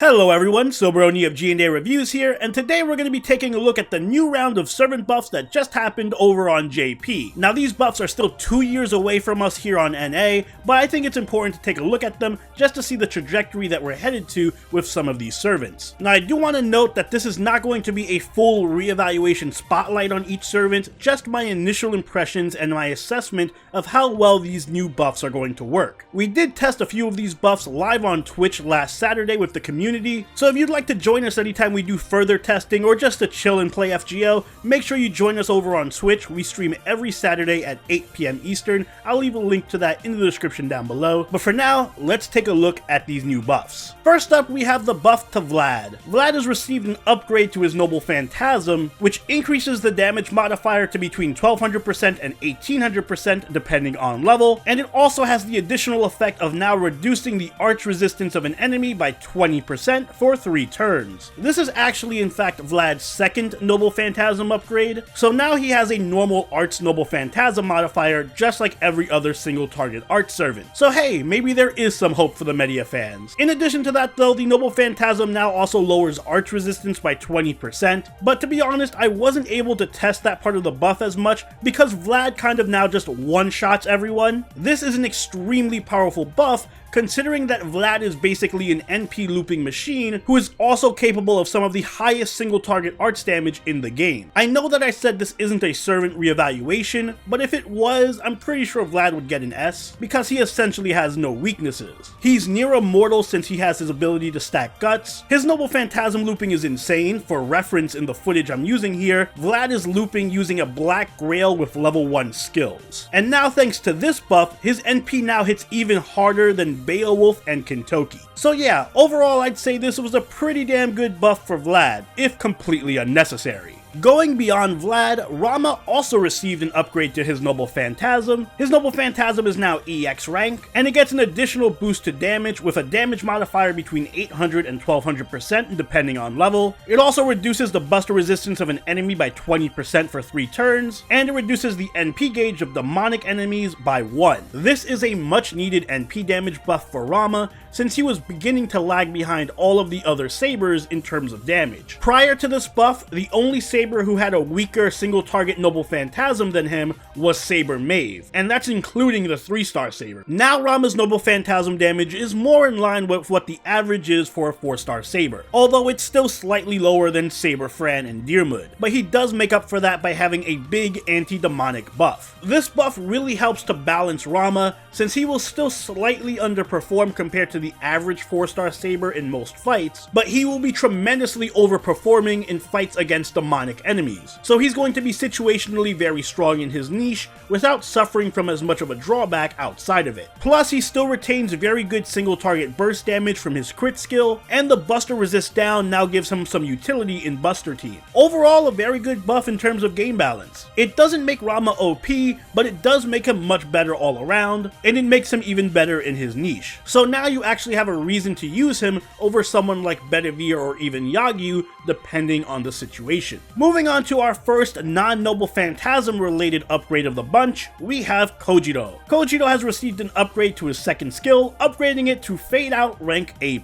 Hello everyone, Soberoni of G&A Reviews here, and today we're going to be taking a look at the new round of servant buffs that just happened over on JP. Now these buffs are still 2 years away from us here on NA, but I think it's important to take a look at them just to see the trajectory that we're headed to with some of these servants. Now I do want to note that this is not going to be a full reevaluation spotlight on each servant, just my initial impressions and my assessment of how well these new buffs are going to work. We did test a few of these buffs live on Twitch last Saturday with the community, so if you'd like to join us anytime we do further testing or just to chill and play FGO, make sure you join us over on Twitch. We stream every Saturday at 8 PM Eastern. I'll leave a link to that in the description down below. But for now, let's take a look at these new buffs. First up, we have the buff to Vlad. Vlad has received an upgrade to his Noble Phantasm, which increases the damage modifier to between 1200% and 1800% depending on level, and it also has the additional effect of now reducing the arch resistance of an enemy by 20% for 3 turns. This is actually in fact Vlad's second Noble Phantasm upgrade, so now he has a normal Arch Noble Phantasm modifier just like every other single target Arch servant. So hey, maybe there is some hope for the Media fans. In addition to that though, the Noble Phantasm now also lowers arch resistance by 20%, but to be honest, I wasn't able to test that part of the buff as much because Vlad kind of now just one-shots everyone. This is an extremely powerful buff considering that Vlad is basically an NP looping machine who is also capable of some of the highest single target arch damage in the game. I know that I said this isn't a servant reevaluation, but if it was, I'm pretty sure Vlad would get an S because he essentially has no weaknesses. He's near immortal since he has his ability to stack guts. His Noble Phantasm looping is insane. For reference in the footage I'm using here, Vlad is looping using a Black Grail with level 1 skills. And now thanks to this buff, his NP now hits even harder than Beowulf and Kentucky. So yeah, overall I'd say this was a pretty damn good buff for Vlad, if completely unnecessary. Going beyond Vlad, Rama also received an upgrade to his Noble Phantasm. His Noble Phantasm is now EX rank, and it gets an additional boost to damage with a damage modifier between 800 and 1200% depending on level. It also reduces the buster resistance of an enemy by 20% for 3 turns, and it reduces the NP gauge of demonic enemies by 1. This is a much needed NP damage buff for Rama, since he was beginning to lag behind all of the other sabers in terms of damage. Prior to this buff, the only saber who had a weaker single target Noble Phantasm than him was Saber Maeve, and that's including the 3-star saber. Now Rama's Noble Phantasm damage is more in line with what the average is for a 4-star saber, although it's still slightly lower than Saber Fran and Deermud, but he does make up for that by having a big anti-demonic buff. This buff really helps to balance Rama, since he will still slightly underperform compared to the average 4-star saber in most fights, but he will be tremendously overperforming in fights against demonic enemies. So he's going to be situationally very strong in his niche without suffering from as much of a drawback outside of it. Plus he still retains very good single target burst damage from his crit skill, and the Buster Resist Down now gives him some utility in Buster Team. Overall a very good buff in terms of game balance. It doesn't make Rama OP, but it does make him much better all around, and it makes him even better in his niche. So now you actually have a reason to use him over someone like Bedivere or even Yagyu, depending on the situation. Moving on to our first non-Noble Phantasm related upgrade of the bunch, we have Kojiro. Kojiro has received an upgrade to his second skill, upgrading it to Fade Out rank A+.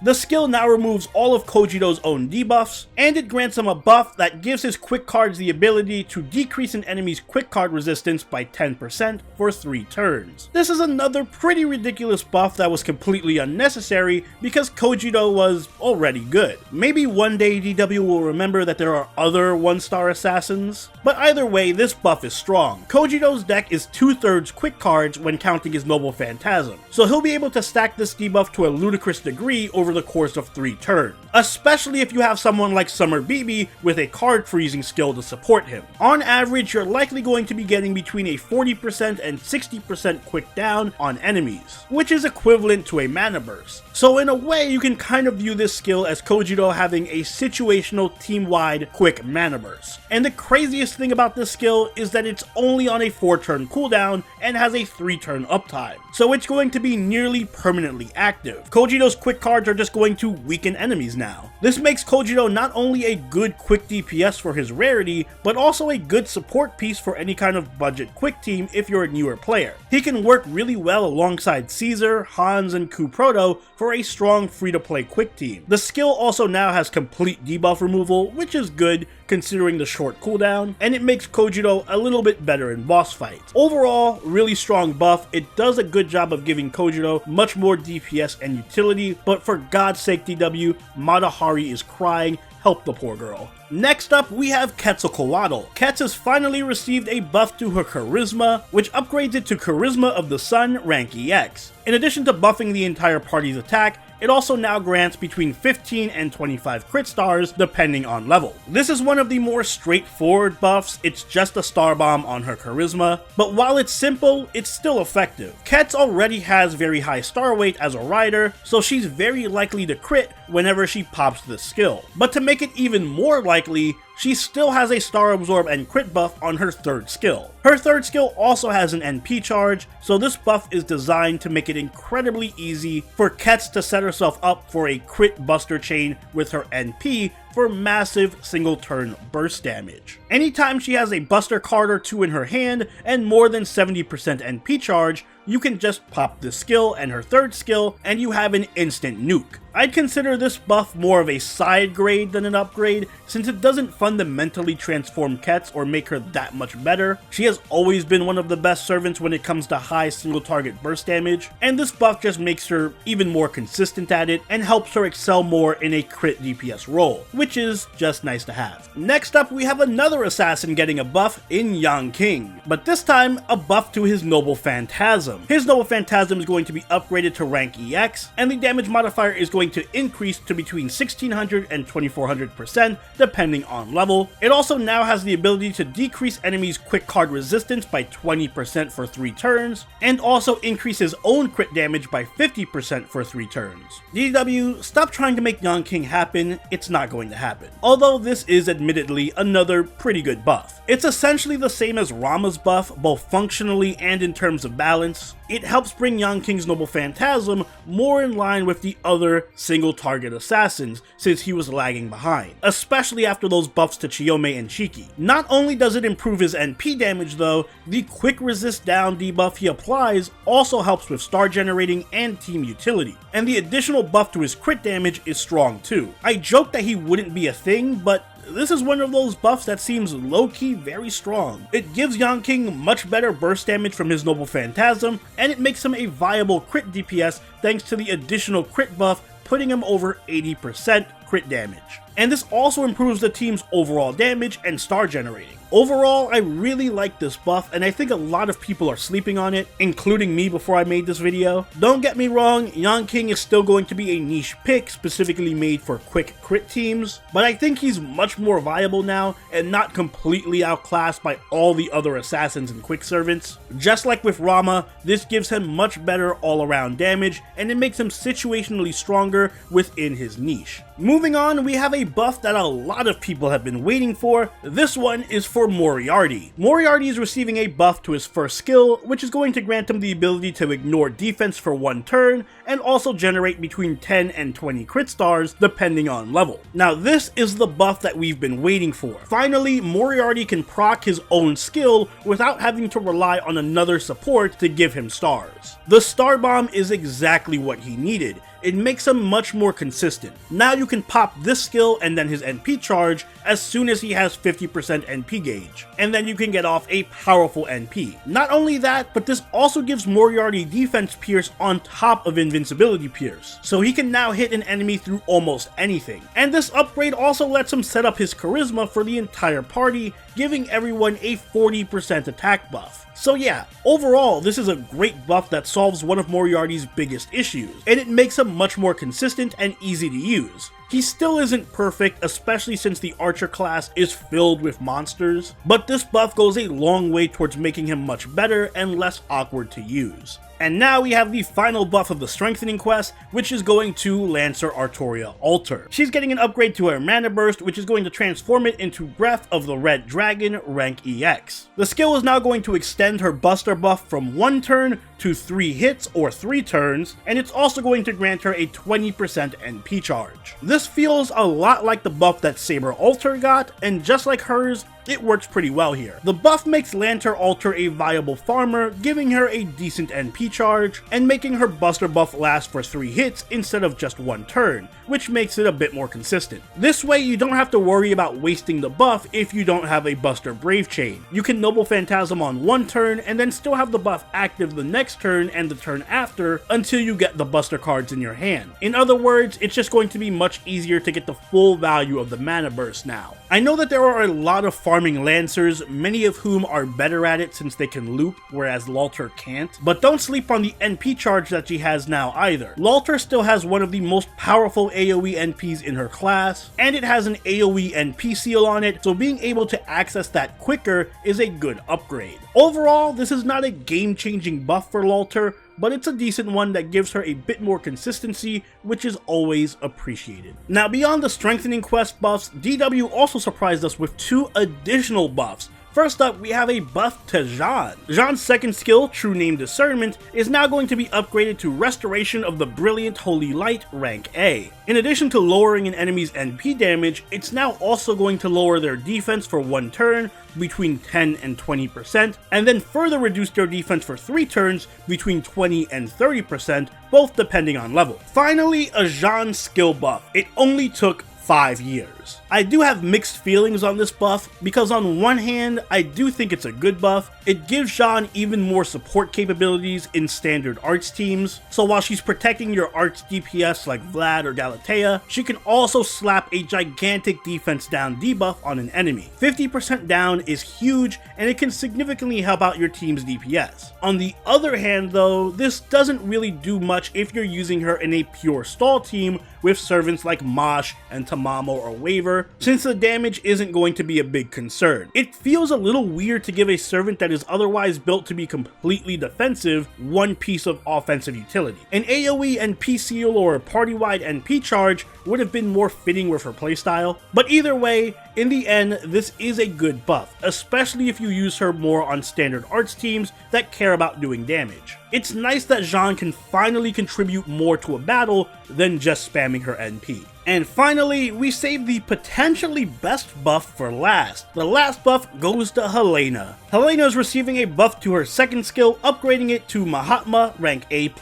The skill now removes all of Kojiro's own debuffs, and it grants him a buff that gives his quick cards the ability to decrease an enemy's quick card resistance by 10% for 3 turns. This is another pretty ridiculous buff that was completely unnecessary because Kojiro was already good. Maybe one day DW will remember that there are other 1-star assassins, but either way this buff is strong. Kojiro's deck is 2/3 quick cards when counting his Noble Phantasm, so he'll be able to stack this debuff to a ludicrous degree over the course of 3 turns, especially if you have someone like Summer BB with a card freezing skill to support him. On average, you're likely going to be getting between a 40% and 60% quick down on enemies, which is equivalent to a mana burst. So in a way, you can kind of view this skill as Kojiro having a situational team-wide quick mana burst. And the craziest thing about this skill is that it's only on a 4-turn cooldown and has a 3-turn uptime, so it's going to be nearly permanently active. Kojiro's quick cards are just going to weaken enemies now. This makes Kojiro not only a good quick DPS for his rarity, but also a good support piece for any kind of budget quick team if you're a newer player. He can work really well alongside Caesar, Hans, and Kuproto for a strong free-to-play quick team. The skill also now has complete debuff removal, which is good considering the short cooldown, and it makes Kojiro a little bit better in boss fights. Overall, really strong buff. It does a good job of giving Kojiro much more DPS and utility, but for God's sake DW, Matahari is crying, help the poor girl. Next up, we have Quetzalcoatl. Quetz has finally received a buff to her Charisma, which upgrades it to Charisma of the Sun rank EX. In addition to buffing the entire party's attack, it also now grants between 15 and 25 crit stars depending on level. This is one of the more straightforward buffs. It's just a star bomb on her Charisma, but while it's simple, it's still effective. Quetz already has very high star weight as a rider, so she's very likely to crit whenever she pops this skill. But to make it even more likely, she still has a Star Absorb and crit buff on her third skill. Her third skill also has an NP charge, so this buff is designed to make it incredibly easy for Quetz to set herself up for a crit buster chain with her NP for massive single turn burst damage. Anytime she has a buster card or two in her hand and more than 70% NP charge, you can just pop this skill and her third skill and you have an instant nuke. I'd consider this buff more of a side grade than an upgrade, since it doesn't fundamentally transform Quetz or make her that much better. She has always been one of the best servants when it comes to high single target burst damage, and this buff just makes her even more consistent at it and helps her excel more in a crit DPS role, which is just nice to have. Next up, we have another assassin getting a buff in Qing, but this time a buff to his Noble Phantasm. His Noble Phantasm is going to be upgraded to rank EX, and the damage modifier is going to increase to between 1600 and 2400% depending on level. It also now has the ability to decrease enemies' quick card resistance by 20% for 3 turns, and also increase his own crit damage by 50% for 3 turns. DW, stop trying to make Qing happen, it's not going to happen. Although this is admittedly another pretty good buff. It's essentially the same as Rama's buff, both functionally and in terms of balance. It helps bring Qing's Noble Phantasm more in line with the other single target assassins, since he was lagging behind, especially after those buffs to Chiyome and Shiki. Not only does it improve his NP damage though, the quick resist down debuff he applies also helps with star generating and team utility, and the additional buff to his crit damage is strong too. I joked that he wouldn't be a thing, but this is one of those buffs that seems low-key very strong. It gives Qing much better burst damage from his Noble Phantasm, and it makes him a viable crit DPS thanks to the additional crit buff, putting him over 80% crit damage. And this also improves the team's overall damage and star generating. Overall, I really like this buff, and I think a lot of people are sleeping on it, including me before I made this video. Don't get me wrong, Qing is still going to be a niche pick specifically made for quick crit teams, but I think he's much more viable now and not completely outclassed by all the other assassins and quick servants. Just like with Rama, this gives him much better all-around damage, and it makes him situationally stronger within his niche. Moving on, we have a buff that a lot of people have been waiting for. This one is for Moriarty. Moriarty is receiving a buff to his first skill, which is going to grant him the ability to ignore defense for 1 turn, and also generate between 10 and 20 crit stars depending on level. Now this is the buff that we've been waiting for. Finally, Moriarty can proc his own skill without having to rely on another support to give him stars. The Star Bomb is exactly what he needed. It makes him much more consistent. Now you can pop this skill and then his NP charge as soon as he has 50% NP gauge, and then you can get off a powerful NP. Not only that, but this also gives Moriarty defense pierce on top of invincibility pierce, so he can now hit an enemy through almost anything. And this upgrade also lets him set up his charisma for the entire party, giving everyone a 40% attack buff. So yeah, overall, this is a great buff that solves one of Moriarty's biggest issues, and it makes him much more consistent and easy to use. He still isn't perfect, especially since the Archer class is filled with monsters, but this buff goes a long way towards making him much better and less awkward to use. And now we have the final buff of the Strengthening quest, which is going to Lancer Artoria Alter. She's getting an upgrade to her Mana Burst, which is going to transform it into Breath of the Red Dragon, rank EX. The skill is now going to extend her Buster buff from 1 turn to 3 hits or 3 turns, and it's also going to grant her a 20% NP charge. This feels a lot like the buff that Saber Alter got, and just like hers, it works pretty well here. The buff makes Lantern Alter a viable farmer, giving her a decent NP charge, and making her Buster buff last for 3 hits instead of just 1 turn, which makes it a bit more consistent. This way you don't have to worry about wasting the buff if you don't have a Buster Brave Chain. You can Noble Phantasm on 1 turn and then still have the buff active the next turn and the turn after until you get the Buster cards in your hand. In other words, it's just going to be much easier to get the full value of the mana burst now. I know that there are a lot of farming Lancers, many of whom are better at it since they can loop, whereas Lalter can't. But don't sleep on the NP charge that she has now either. Lalter still has one of the most powerful AoE NPs in her class, and it has an AoE NP seal on it, so being able to access that quicker is a good upgrade. Overall, this is not a game-changing buff for Lalter, but it's a decent one that gives her a bit more consistency, which is always appreciated. Now, beyond the strengthening quest buffs, DW also surprised us with 2 additional buffs. First up, we have a buff to Jeanne. Jeanne's second skill, True Name Discernment, is now going to be upgraded to Restoration of the Brilliant Holy Light, rank A. In addition to lowering an enemy's NP damage, it's now also going to lower their defense for 1 turn, between 10 and 20%, and then further reduce their defense for 3 turns, between 20 and 30%, both depending on level. Finally, a Jeanne skill buff. It only took 5 years. I do have mixed feelings on this buff, because on one hand, I do think it's a good buff. It gives Jeanne even more support capabilities in standard arts teams, so while she's protecting your arts DPS like Vlad or Galatea, she can also slap a gigantic defense down debuff on an enemy. 50% down is huge, and it can significantly help out your team's DPS. On the other hand though, this doesn't really do much if you're using her in a pure stall team with servants like Mosh and Tamamo or Waver, since the damage isn't going to be a big concern. It feels a little weird to give a servant that is otherwise built to be completely defensive 1 piece of offensive utility. An AoE NP seal or a party-wide NP charge would have been more fitting with her playstyle, but either way, in the end, this is a good buff, especially if you use her more on standard arts teams that care about doing damage. It's nice that Jeanne can finally contribute more to a battle than just spamming her NP. And finally, we saved the potentially best buff for last. The last buff goes to Helena. Helena is receiving a buff to her second skill, upgrading it to Mahatma, rank A++.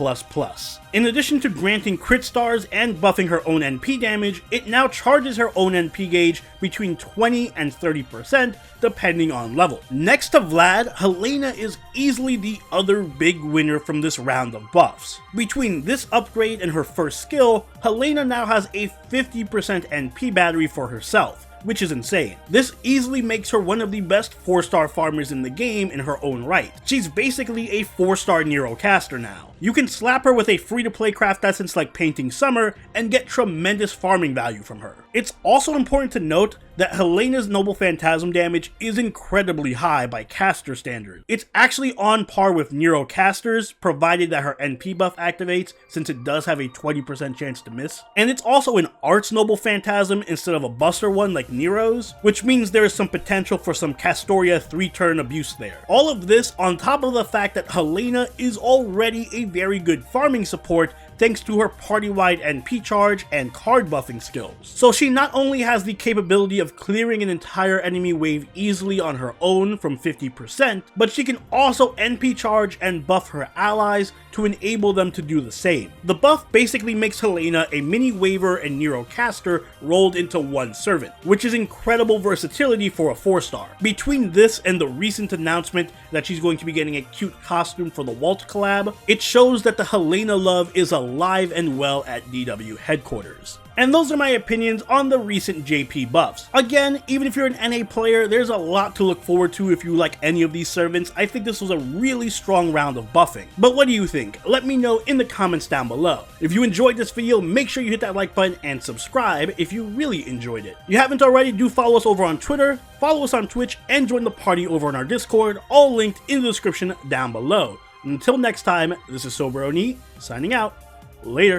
In addition to granting crit stars and buffing her own NP damage, it now charges her own NP gauge between 20 and 30% depending on level. Next to Vlad, Helena is easily the other big winner from this round of buffs. Between this upgrade and her first skill, Helena now has a 50% NP battery for herself, which is insane. This easily makes her one of the best 4-star farmers in the game in her own right. She's basically a 4-star Nero caster now. You can slap her with a free-to-play craft essence like Painting Summer and get tremendous farming value from her. It's also important to note that Helena's Noble Phantasm damage is incredibly high by caster standards. It's actually on par with Nero casters, provided that her NP buff activates, since it does have a 20% chance to miss. And it's also an Arts Noble Phantasm instead of a Buster one like Nero's, which means there is some potential for some Castoria 3-turn abuse there. All of this on top of the fact that Helena is already a very good farming support thanks to her party-wide NP charge and card buffing skills. So she not only has the capability of clearing an entire enemy wave easily on her own from 50%, but she can also NP charge and buff her allies to enable them to do the same. The buff basically makes Helena a mini Waver and Nero caster rolled into one servant, which is incredible versatility for a 4-star. Between this and the recent announcement that she's going to be getting a cute costume for the Walt collab, it shows that the Helena love is alive and well at DW headquarters. And those are my opinions on the recent JP buffs. Again, even if you're an NA player, there's a lot to look forward to if you like any of these servants. I think this was a really strong round of buffing. But what do you think? Let me know in the comments down below. If you enjoyed this video, make sure you hit that like button and subscribe if you really enjoyed it. If you haven't already, do follow us over on Twitter, follow us on Twitch, and join the party over on our Discord, all linked in the description down below. Until next time, this is Soberoni, signing out. Later.